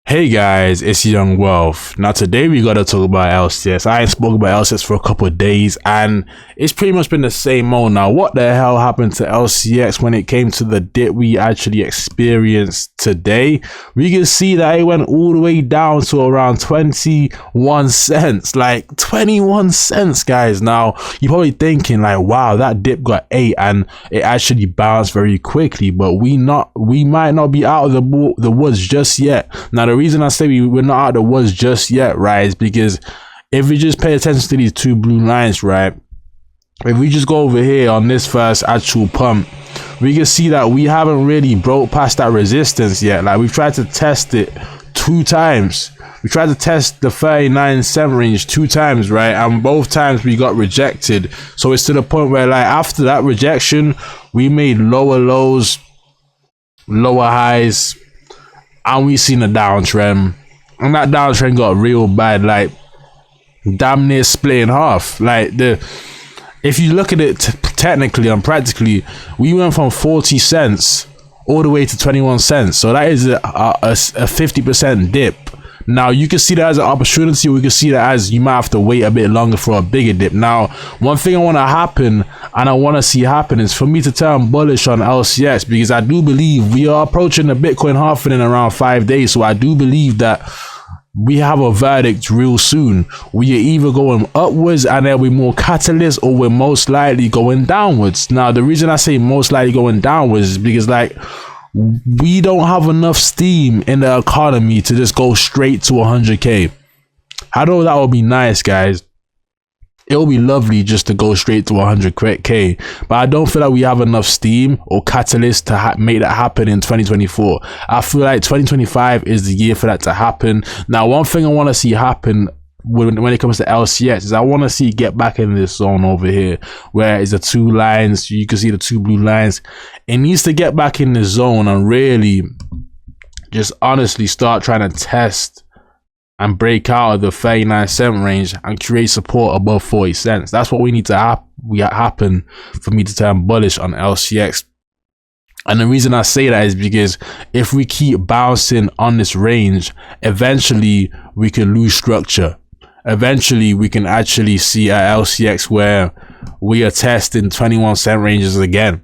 Hey guys, it's Young Wealth. Now today we gotta talk about LCX. I ain't spoken about LCX for a couple of days and it's pretty much been the same old. Now what the hell happened to LCX when it came to the dip we actually experienced today? We can see that it went all the way down to around 21 cents. Like 21 cents, guys. Now you're probably thinking like, wow, that dip got 8 and it actually bounced very quickly, but we might not be out of the woods just yet. Now the reason I say we're not out of the woods just yet, right, is because if we just pay attention to these two blue lines, right, if we just go over here on this first actual pump, we can see that we haven't really broke past that resistance yet. Like we've tried to test it 2 times. We tried to test the 39.7 range 2 times, right, and both times we got rejected. So it's to the point where like after that rejection we made lower lows, lower highs, and we seen a downtrend, and that downtrend got real bad, like damn near split in half. Like if you look at it technically and practically, we went from 40 cents all the way to 21 cents. So that is a 50% dip. Now you can see that as an opportunity, or we can see that as you might have to wait a bit longer for a bigger dip. Now, one thing I want to happen and I want to see happen is for me to turn bullish on LCX, because I do believe we are approaching the Bitcoin halving in around 5 days. So I do believe that we have a verdict real soon. We are either going upwards and there'll be more catalysts, or we're most likely going downwards. Now, the reason I say most likely going downwards is because like we don't have enough steam in the economy to just go straight to 100k. I know that would be nice, guys. It would be lovely just to go straight to 100k, but I don't feel like we have enough steam or catalyst to make that happen in 2024. I feel like 2025 is the year for that to happen. Now, one thing I want to see happen when it comes to LCX is I want to see it get back in this zone over here where it's the 2 lines. You can see the 2 blue lines. It needs to get back in the zone and really just honestly start trying to test and break out of the 39 cent range and create support above 40 cents. That's what we need to happen for me to turn bullish on LCX. And the reason I say that is because if we keep bouncing on this range, eventually we can lose structure. Eventually we can actually see at LCX where we are testing 21 cent ranges again.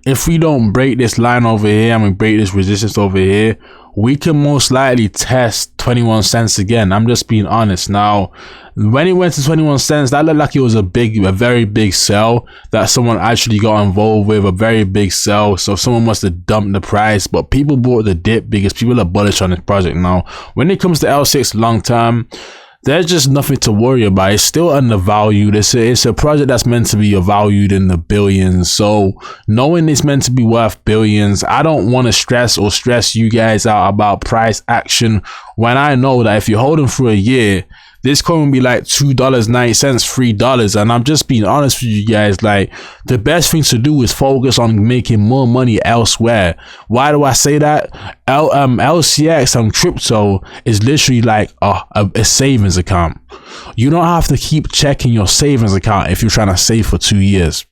If we don't break this line over here and we break this resistance over here, we can most likely test 21 cents again. I'm just being honest. Now, when it went to 21 cents, that looked like it was a very big sell that someone actually got involved with, a very big sell. So someone must have dumped the price, but people bought the dip because people are bullish on this project. Now, when it comes to L6 long term, there's just nothing to worry about. It's still undervalued. It's a project that's meant to be valued in the billions. So knowing it's meant to be worth billions, I don't want to stress you guys out about price action when I know that if you're holding for a year, this coin will be like $2.90, $3. And I'm just being honest with you guys, like the best thing to do is focus on making more money elsewhere. Why do I say that? LCX and crypto is literally like a savings account. You don't have to keep checking your savings account if you're trying to save for 2 years.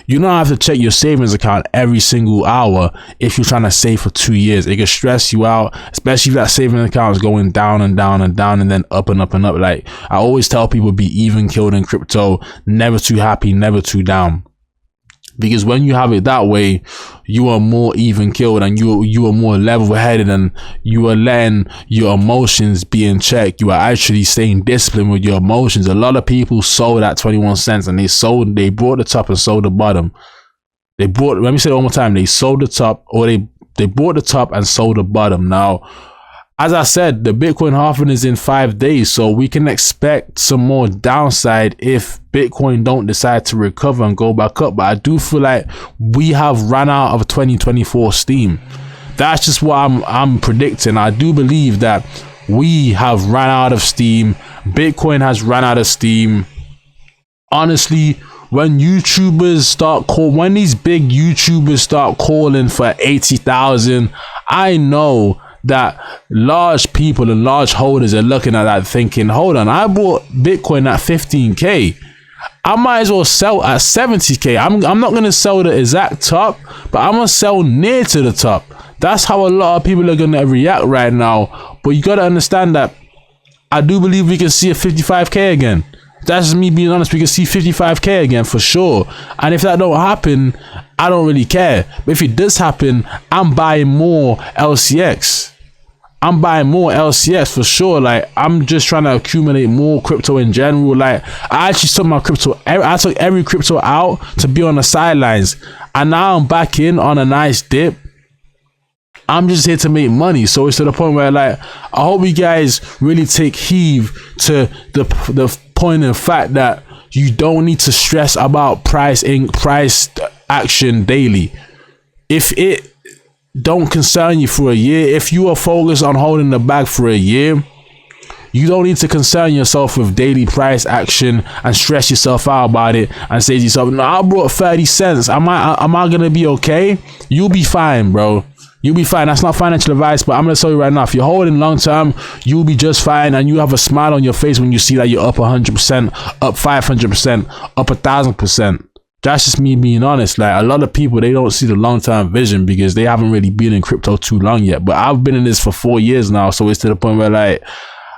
You don't have to check your savings account every single hour if you're trying to save for 2 years. It can stress you out, especially if that savings account is going down and down and down and then up and up and up. Like I always tell people, be even killed in crypto, never too happy, never too down. Because when you have it that way, you are more even killed and you are more level headed and you are letting your emotions be in check. You are actually staying disciplined with your emotions. A lot of people sold at 21 cents and they bought the top and sold the bottom. Let me say it one more time. They sold the top, or they bought the top and sold the bottom. Now, as I said, the Bitcoin halving is in 5 days, so we can expect some more downside if Bitcoin don't decide to recover and go back up. But I do feel like we have run out of 2024 steam. That's just what I'm predicting. I do believe that we have run out of steam. Bitcoin has run out of steam. Honestly, when these big YouTubers start calling for 80,000, I know that large people and large holders are looking at that thinking, hold on, I bought Bitcoin at 15k. I might as well sell at 70k. I'm not going to sell the exact top, but I'm going to sell near to the top. That's how a lot of people are gonna react right now. But you gotta understand that I do believe we can see a 55k again. That's just me being honest. We can see 55k again for sure. And if that don't happen, I don't really care. But if it does happen, I'm buying more LCX. I'm buying more LCX for sure. Like, I'm just trying to accumulate more crypto in general. Like, I actually took my crypto, I took every crypto out to be on the sidelines, and now I'm back in on a nice dip. I'm just here to make money. So it's to the point where, like, I hope you guys really take heed to the point of fact that you don't need to stress about price action daily. If it don't concern you for a year, if you are focused on holding the bag for a year, you don't need to concern yourself with daily price action and stress yourself out about it and say to yourself, no, I brought 30 cents. Am I gonna be okay? You'll be fine, bro. You'll be fine. That's not financial advice, but I'm gonna tell you right now, if you're holding long term, you'll be just fine, and you have a smile on your face when you see that you're up 100%, up 500%, up 1,000%. That's just me being honest. Like, a lot of people, they don't see the long-term vision because they haven't really been in crypto too long yet. But I've been in this for 4 years now, so it's to the point where, like,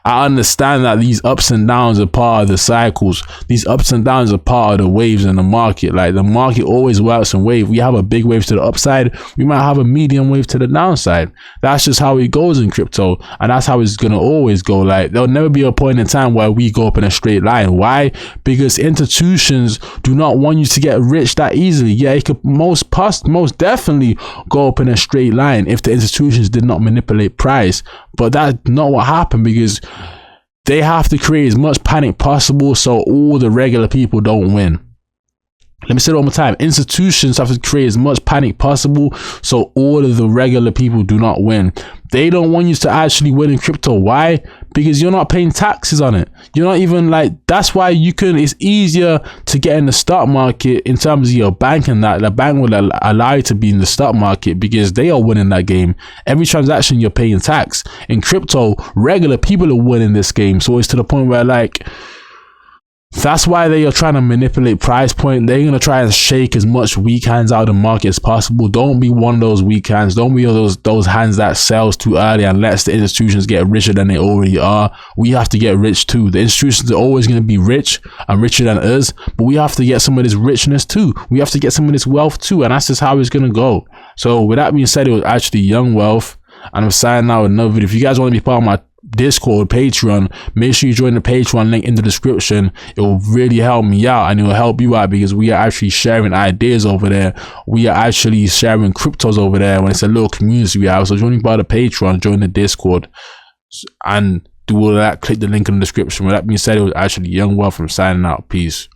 I understand that these ups and downs are part of the cycles. These ups and downs are part of the waves in the market. Like, the market always works in waves. We have a big wave to the upside. We might have a medium wave to the downside. That's just how it goes in crypto. And that's how it's going to always go. Like, there'll never be a point in time where we go up in a straight line. Why? Because institutions do not want you to get rich that easily. Yeah, it could most definitely go up in a straight line if the institutions did not manipulate price. But that's not what happened, because they have to create as much panic possible so all the regular people don't win. Let me say it one more time. Institutions have to create as much panic possible so all of the regular people do not win. They don't want you to actually win in crypto. Why? Because you're not paying taxes on it. You're not even, like, that's why it's easier to get in the stock market in terms of your bank, and that the bank will allow you to be in the stock market because they are winning that game. Every transaction you're paying tax. In crypto, regular people are winning this game. So it's to the point where, like, that's why they are trying to manipulate price point. They're going to try and shake as much weak hands out of the market as possible. Don't be one of those weak hands. Don't be those hands that sells too early and lets the institutions get richer than they already are. We have to get rich too. The institutions are always going to be rich and richer than us, but we have to get some of this richness too. We have to get some of this wealth too, and that's just how it's going to go. So with that being said, it was actually Young Wealth, and I'm signing out with another video. If you guys want to be part of my Discord, Patreon, make sure you join the Patreon link in the description. It will really help me out, and it will help you out because we are actually sharing ideas over there. We are actually sharing cryptos over there when it's a little community we have. So join part of the Patreon, join the Discord, and do all that. Click the link in the description. With that being said, it was actually Young Wealth from signing out. Peace.